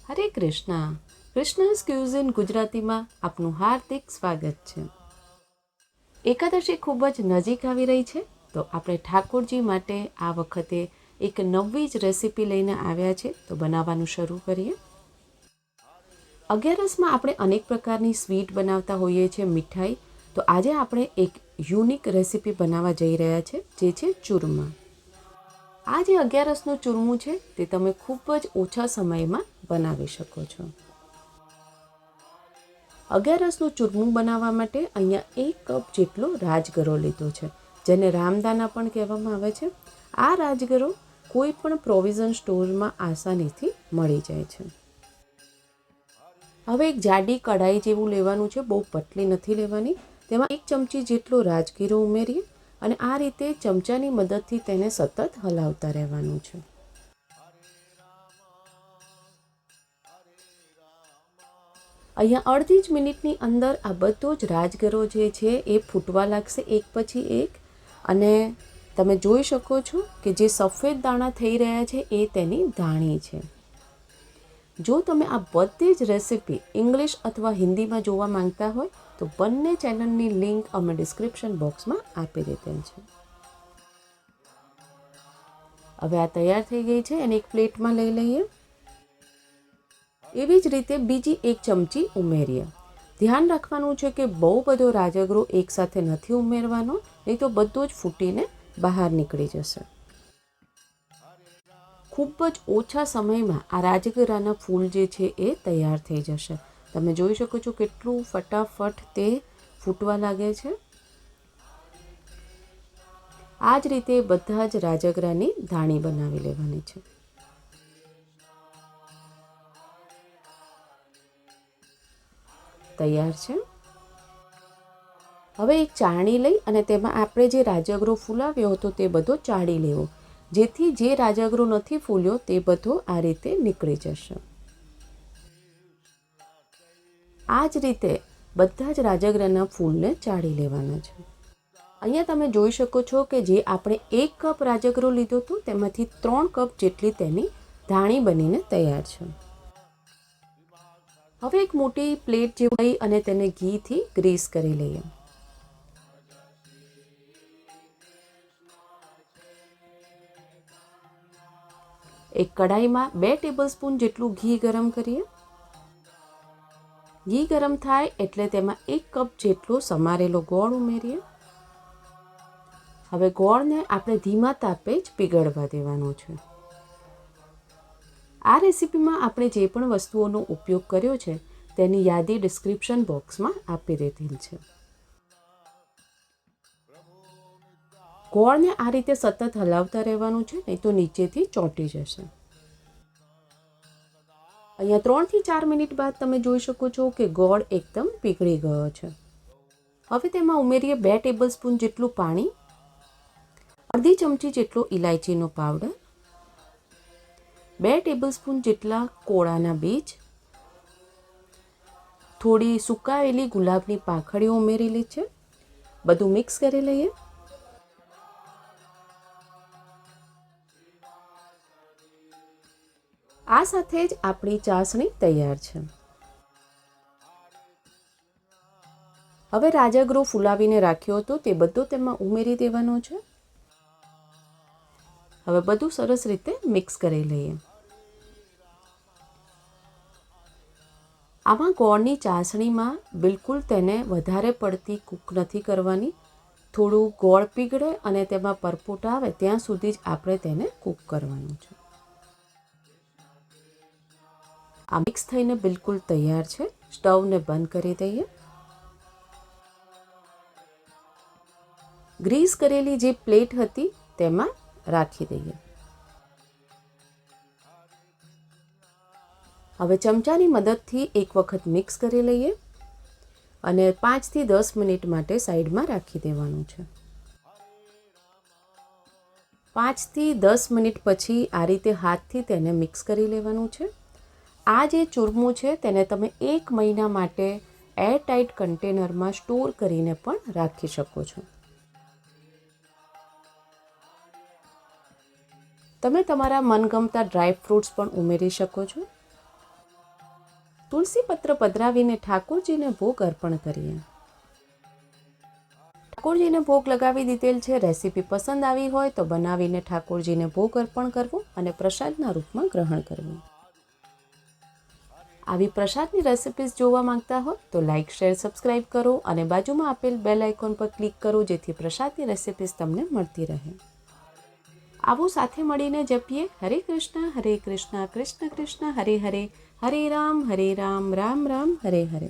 હરે Krishna. કૃષ્ણ's cuisine ગુજરાતીમાં આપનું હાર્દિક સ્વાગત છે. એકાદશી ખૂબ જ નજીક આવી રહી છે, તો આપણે ઠાકોરજી માટે આ વખતે એક નવી જ રેસીપી લઈને આવ્યા છે, તો બનાવવાનું શરૂ કરીએ. અગિયારસમાં આપણે અનેક પ્રકારની સ્વીટ બનાવતા હોઈએ છીએ, મીઠાઈ. તો આજે આપણે એક યુનિક રેસીપી બનાવવા જઈ રહ્યા છે, જે છે ચૂરમા. આ જે અગિયારસનું ચૂરમું છે તે તમે ખૂબ જ ઓછા સમયમાં બનાવી શકો છો. અગિયારસનું ચૂરમું બનાવવા માટે અહીંયા 1 કપ જેટલો રાજગરો લીધો છે, જેને રામદાના પણ કહેવામાં આવે છે. આ રાજગરો કોઈ પણ પ્રોવિઝન સ્ટોરમાં આસાનીથી મળી જાય છે. હવે એક જાડી કઢાઈ જેવું લેવાનું છે, બહુ પતલી નથી લેવાની. તેમાં 1 ચમચી જેટલો રાજગીરો ઉમેરીએ અને આ રીતે ચમચાની મદદથી તેને સતત હલાવતા રહેવાનું છે. અહીંયા અડધી જ મિનિટની અંદર આ બધો જ રાજગરો જે છે એ ફૂટવા લાગશે એક પછી એક, અને તમે જોઈ શકો છો કે જે સફેદ દાણા થઈ રહ્યા છે એ તેની ધાણી છે. જો તમે આ બધી જ રેસીપી ઇંગ્લિશ અથવા હિન્દીમાં જોવા માંગતા હોય તો બંને ચેનલની લિંક અમે ડિસ્ક્રિપ્શન બોક્સમાં આપી દીધેલ છે. હવે આ તૈયાર થઈ ગઈ છે, એને એક પ્લેટમાં લઈ લઈએ. એવી જ રીતે બીજી 1 ચમચી ઉમેરીએ. ધ્યાન રાખવાનું છે કે બહુ બધો રાજગરો એકસાથે નથી ઉમેરવાનો, નહીં તો બધો જ ફૂટીને બહાર નીકળી જશે. ખૂબ જ ઓછા સમયમાં આ રાજગરાના ફૂલ જે છે એ તૈયાર થઈ જશે. તમે જોઈ શકો છો કેટલું ફટાફટ તે ફૂટવા લાગે છે. આ જ રીતે બધા જ રાજગરાની ધાણી બનાવી લેવાની છે. તૈયાર છે. હવે એક ચાળણી લઈ અને તેમાં આપણે જે રાજગરો ફૂલાવ્યો હતો તે બધો ચાળી લેવો, જેથી જે રાજગરો નથી ફૂલ્યો તે બધો આ રીતે નીકળી જશે. આ જ રીતે બધા જ રાજગરાના ફૂલને ચાળી લેવાના છે. અહીંયા તમે જોઈ શકો છો કે જે આપણે 1 કપ રાજગરો લીધો હતો તેમાંથી 3 કપ જેટલી તેની ધાણી બનીને તૈયાર છે. હવે એક મોટી પ્લેટ જેવું લઈ અને તેને ઘીથી ગ્રીસ કરી લઈએ. એક કઢાઈમાં 2 ટેબલસ્પૂન જેટલું ઘી ગરમ કરીએ. ઘી ગરમ થાય એટલે તેમાં 1 કપ જેટલો સમારેલો ગોળ ઉમેરીએ. હવે ગોળને આપણે ધીમા તાપે જ પીગળવા દેવાનો છે. આ રેસીપીમાં આપણે જે પણ વસ્તુઓનો ઉપયોગ કર્યો છે તેની યાદી ડિસ્ક્રિપ્શન બોક્સમાં આપી દીધેલ છે. ગોળને આ રીતે સતત હલાવતા રહેવાનું છે, નહીં તો નીચેથી ચોંટી જશે. અહીંયા 3 થી 4 મિનિટ બાદ તમે જોઈ શકો છો કે ગોળ એકદમ પીગળી ગયો છે. હવે તેમાં ઉમેરીએ 2 ટેબલસ્પૂન જેટલું પાણી, અડધી ચમચી જેટલો ઇલાયચીનો પાવડર, 2 ટેબલસ્પૂન જેટલા કોળાના બીજ, થોડી સુકાયેલી ગુલાબની પાંખડીઓ ઉમેરેલી છે. બધું મિક્સ કરી લઈએ. આ સાથે જ આપણી ચાસણી તૈયાર છે. હવે રાજગરો ફુલાવીને રાખ્યો હતો તે બધો તેમાં ઉમેરી દેવાનો છે. હવે બધું સરસ રીતે મિક્સ કરી લઈએ. આમાં ગોળની ચાસણીમાં બિલકુલ તેને વધારે પડતી કૂક નથી કરવાની. થોડું ગોળ પીગળે અને તેમાં પરપોટા આવે ત્યાં સુધી જ આપણે તેને કૂક કરવાનું છે. આ મિક્સ થઈને બિલકુલ તૈયાર છે. સ્ટવને બંધ કરી દઈએ. ગ્રીસ કરેલી જે પ્લેટ હતી તેમાં રાખી દઈએ. હવે ચમચાની મદદથી એક વખત મિક્સ કરી લઈએ અને 5 થી 10 મિનિટ માટે સાઈડમાં રાખી દેવાનું છે. 5 થી 10 મિનિટ પછી આ રીતે હાથથી તેને મિક્સ કરી લેવાનું છે. આ જે ચૂરમું છે તેને તમે 1 મહિના માટે એરટાઇટ કન્ટેનરમાં સ્ટોર કરીને પણ રાખી શકો છો. તમે તમારા મનગમતા ડ્રાય ફ્રૂટ્સ પણ ઉમેરી શકો છો. તુલસી પત્ર પધરાવીને ઠાકોરજીને ભોગ અર્પણ કરીએ. ઠાકોરજીને ભોગ લગાવી દીધેલ છે. રેસીપી પસંદ આવી હોય તો બનાવીને ઠાકોરજીને ભોગ અર્પણ કરવો અને પ્રસાદના રૂપમાં ગ્રહણ કરવું. આવી પ્રસાદની રેસિપીઝ જોવા માંગતા હો તો લાઇક, શેર, સબસ્ક્રાઈબ કરો અને બાજુમાં આપેલ બેલ આઇકોન પર ક્લિક કરો જેથી પ્રસાદની રેસિપીઝ તમને મળતી રહે. આવો સાથે મળીને જપીએ હરે કૃષ્ણ, કૃષ્ણ કૃષ્ણ હરે હરે, હરે રામ રામ, રામ રામ હરે હરે.